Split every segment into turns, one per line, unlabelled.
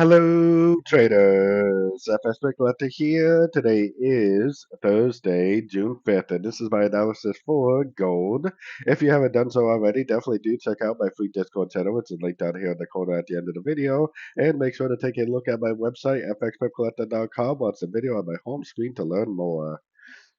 Hello, traders. FX Pip Collector here. Today is Thursday, June 5th, and this is my analysis for gold. If you haven't done so already, definitely do check out my free Discord channel, which is linked down here in the corner at the end of the video. And make sure to take a look at my website, fxpipcollector.com. Watch the video on my home screen to learn more.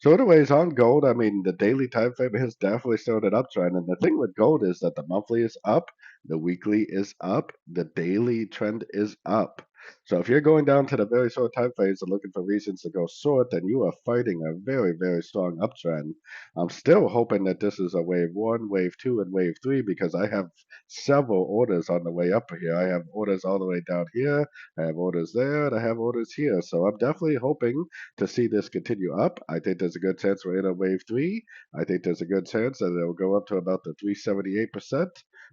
So anyways, on gold, I mean, the daily time frame has definitely showed an uptrend. And the thing with gold is that the monthly is up, the weekly is up, the daily trend is up. So if you're going down to the very short time frames and looking for reasons to go short, then you are fighting a very, very strong uptrend. I'm still hoping that this is a wave one, wave two, and wave three because I have several orders on the way up here. I have orders all the way down here, I have orders there, and I have orders here. So I'm definitely hoping to see this continue up. I think there's a good chance we're in a wave three. I think there's a good chance that it'll go up to about the 378%,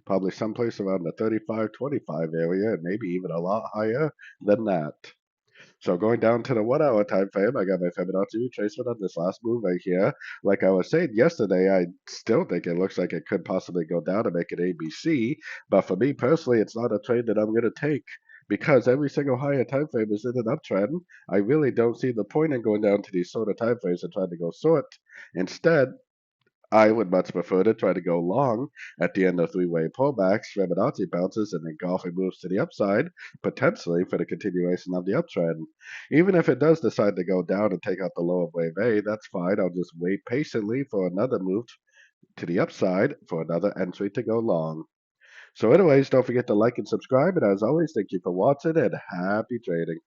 probably someplace around the 35.25 area, and maybe even a lot higher than that. So going down to the 1 hour time frame, I got my Fibonacci retracement on this last move right here. Like I was saying yesterday, I still think it looks like it could possibly go down and make an ABC. But for me personally, it's not a trade that I'm going to take because every single higher time frame is in an uptrend. I really don't see the point in going down to these shorter time frames and trying to go short. Instead, I would much prefer to try to go long at the end of three-way pullbacks, Fibonacci bounces, and then golfing moves to the upside, potentially for the continuation of the uptrend. Even if it does decide to go down and take out the low of wave A, that's fine. I'll just wait patiently for another move to the upside for another entry to go long. So anyways, don't forget to like and subscribe, and as always, thank you for watching and happy trading.